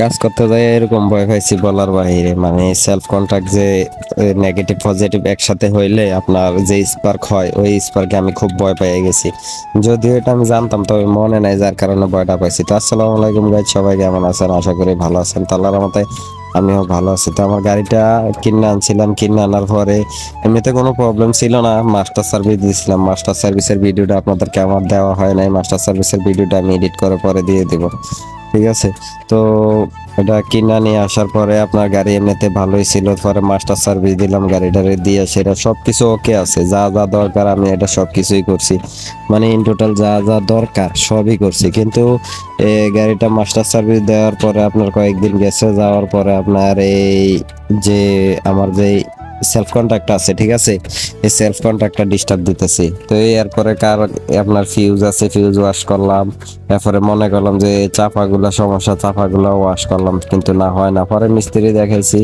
কাজ করতে যাই এরকম ভয় পাইছি বলার বাহিরে। মানে সেলফ কন্ট্রাক্ট যে নেগেটিভ পজিটিভ একসাথে হইলে আপনার যে স্পার্ক হয় ওই স্পার্কে আমি খুব ভয় পেয়ে গেছি। যদিও এটা আমি জানতাম তবে মনে নাই, যার কারণে ভয়টা পাইছি। তো আসসালামু আলাইকুম গাইস, সবাই কেমন আছেন? আশা করি ভালো আছেন। তো আল্লাহর রহমতে আমিও ভালো আছি। তো আমার গাড়িটা কিনে আনছিলাম, কিনে আনার পরে এমনিতে কোনো প্রবলেম ছিল না। মাস্টার সার্ভিস দিয়েছিলাম, মাস্টার সার্ভিসের ভিডিওটা আপনাদেরকে আমার দেওয়া হয় নাই। মাস্টার সার্ভিসের ভিডিওটা আমি এডিট করে পরে দিয়ে দিব, ঠিক আছে? তো এটা কিনা নিয়ে আসার পরে আপনার গাড়ি এমনিতে ভালোই ছিল, পরে মাস্টার সার্ভিস দিলাম, গাড়িটারে দিয়ে সেটা সবকিছু ওকে আছে। যা যা দরকার আমি এটা সবকিছুই করছি, মানে ইন টোটাল যা যা দরকার সবই করছি। কিন্তু গাড়িটা মাস্টার সার্ভিস দেওয়ার পরে আপনার কয়েকদিন গেছে, যাওয়ার পরে আপনার এই যে আমার যে সেলফ কন্ট্রাক্ট আছে, ঠিক আছে, এই সেলফ কন্ট্রাক্টটা ডিস্টার্ব দিতেছি। তো এরপরে কার আপনার ফিউজ আছে, ফিউজ ওয়াশ করলাম। এরপরে মনে করলাম যে চাপাগুলা সমস্যা, চাপাগুলা ওয়াশ করলাম, কিন্তু না হয় না। পরে মিস্ত্রি দেখাইছি,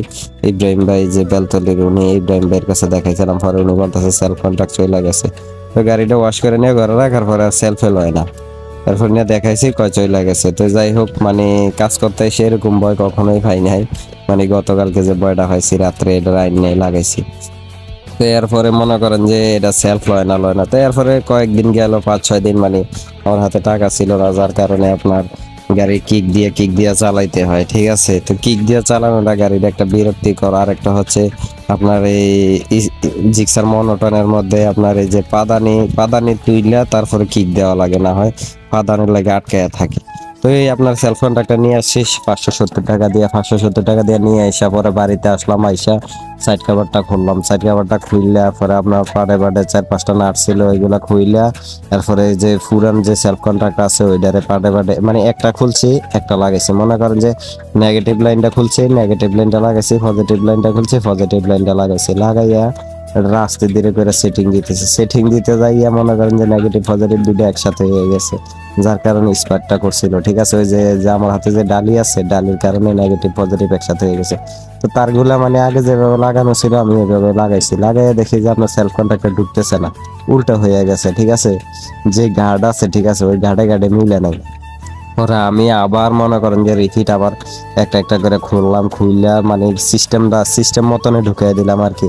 ইব্রাহিম ভাই যে বেলতলির, উনি ইব্রাহিম ভাইয়ের কাছে দেখাইছিলাম। পরে উনি বলতেছে সেলফ কন্ট্রাক্ট চলে গেছে। তো গাড়িটা ওয়াশ করে নিয়ে ঘরে রাখার পরে সেলফ এল হয় না। তারপর নিয়ে দেখাইছি, কয় চলে গেছে। তো যাই হোক, মানে কাজ করতে এসে এরকম ভয় কখনোই পাই নাই। মানে গতকালকে যে ভয়টা পাইছি রাত্রে, এটা আইন নিয়ে লাগাইছি। তো এরপরে মনে করেন যে এটা সেলফ লয় না। তো এরপরে কয়েকদিন গেল, 5-6 দিন, মানে আমার হাতে টাকা ছিল না, যার কারণে আপনার গাড়ি কিক দিয়ে চালাইতে হয়, ঠিক আছে? তো কিক দিয়ে চালানোটা গাড়ির একটা বিরক্তিকর। আর একটা হচ্ছে আপনার এই জিক্সার মনোটনের মধ্যে আপনার এই যে পাদানি তুইলা তারপরে কিক দেওয়া লাগে, না হয় পাদানির লাগে আটকায়া থাকে। তো এই আপনার সেলফ কন্ট্রাক্টটা নিয়ে আসছিস 570 টাকা দিয়ে নিয়ে আসা পরে বাড়িতে আসলাম। আইসা সাইড কাভারটা খুললাম, সাইড কাভারটা খুললা পরে আপনার পাড়ে 4-5টা নাট ছিল, ওইগুলা খুইলা তারপরে যে ফুরান যে সেলফ কন্ট্রাক্ট আছে ওইটারে পাড়ে মানে একটা খুলছি, একটা লাগাইছি। মনে করেন যে নেগেটিভ লাইনটা খুলছি, নেগেটিভ লাইনটা লাগাইছি, পজিটিভ লাইনটা খুলছি, পজিটিভ লাইনটা লাগাইছি। লাগাইয়া রাস্তে ধীরে করে সেটিং দিতেছে। সেটিং দিতে যাইয়া মনে করেন যে নেগেটিভ পজিটিভ দুটো একসাথে হয়ে গেছে, যার কারণে স্পার্কটা করছিল, ঠিক আছে? ওই যে আমার হাতে যে ডালি আছে, ডালির কারণে নেগেটিভ পজিটিভ একসাথে হয়ে গেছে। তো তারগুলা মানে আগে যেভাবে লাগানো ছিল আমি ওইভাবে লাগাইছি। লাগাইয়া দেখি যে আপনার সেলফ কন্ট্রাক্টটা ঢুকতেছে না, উল্টো হয়ে গেছে, ঠিক আছে? যে গার্ড আছে, ঠিক আছে, ওই গার্ডে মিলে নাই। পরে আমি আবার মনে করেন যে রিফিট আবার একটা করে খুললা মানে সিস্টেম মতনে ঢুকিয়ে দিলাম আর কি,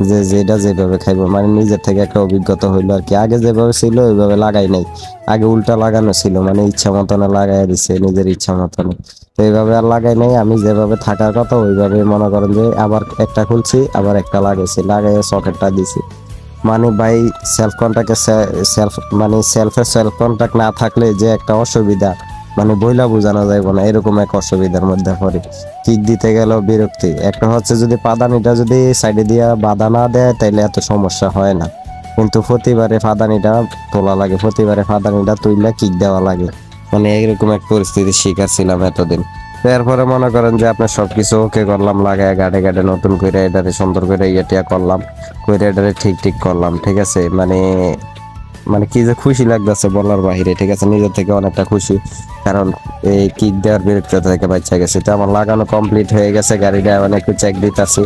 যে যেটা যেভাবে খাইবো, মানে নিজের থেকে একটা অভিজ্ঞতা হইলো আর কি। আগে যেভাবে ছিল ওইভাবে লাগাই নাই, আগে উল্টা লাগানো ছিল, মানে ইচ্ছা মতনে লাগাই দিছে নিজের ইচ্ছা মতনে। তো এইভাবে আর লাগাই নাই, আমি যেভাবে থাকার কথা ওইভাবে মনে করেন যে আবার একটা খুলছি, আবার একটা লাগাইছি, লাগাইয়ে সকেটটা দিছি। মানে ভাই সেলফ কন্ট্রাক্ট না থাকলে যে একটা অসুবিধা, মানে বইলা বোঝানো যাইবো না, এরকম এক অসুবিধার মধ্যে পড়ে। কিক দিতে গেল বিরক্তি। একটা হচ্ছে যদি পাদানিটা যদি সাইডে দিয়া বাধা না দেয় তাইলে এত সমস্যা হয় না, কিন্তু প্রতিবারে পাদানিটা তোলা লাগে, প্রতিবারে পাদানিটা তুইলা কিক দেওয়া লাগে। মানে এইরকম এক পরিস্থিতির শিকার ছিলাম এতদিন। এরপরে মনে করেন যে আপনার সবকিছু ওকে করলাম, লাগায় গাড়ে নতুন করে এটারে সুন্দর করে ইয়েটিয়া করলাম, করে এটারে ঠিক করলাম, ঠিক আছে? মানে মানে কি যে খুশি লাগতেছে বলার বাহিরে, ঠিক আছে? নিজের থেকে অনেকটা খুশি, কারণ এই কিক দেওয়ার বিরক্ত থেকে বাচ্চা গেছে। তো আমার লাগানো কমপ্লিট হয়ে গেছে, গাড়িটা মানে একটু চেক দিতেছি,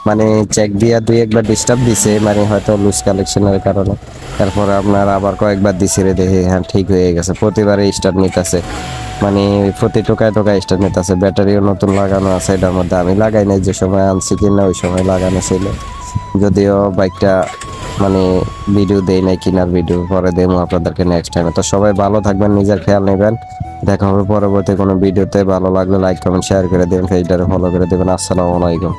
মানে চেক দিয়া 2-1 বার ডিস্টার্ব দিছে, মানে হয়তো লুজ কালেকশনের কারণে। তারপরে আপনার আবার কয়েকবার দিছি রে, দেখি হ্যাঁ ঠিক হয়ে গেছে। প্রতিবারে স্টার্ট নিতেছে, মানে প্রতি টোকায় স্টার্ট নিতেছে। ব্যাটারিও নতুন লাগানো আছে এটার মধ্যে, আমি লাগাই নাই, যে সময় আনছি কিনা ওই সময় লাগানো ছিল। যদিও বাইকটা মানে ভিডিও দেই নাই, কিনার ভিডিও পরে দেবো আপনাদেরকে নেক্সট টাইমে। তো সবাই ভালো থাকবেন, নিজের খেয়াল নেবেন। দেখা হবে পরবর্তী কোনো ভিডিওতে। ভালো লাগলে লাইক কমেন্ট শেয়ার করে দেবেন, পেজটারে ফলো করে দেবেন। আসসালামু আলাইকুম।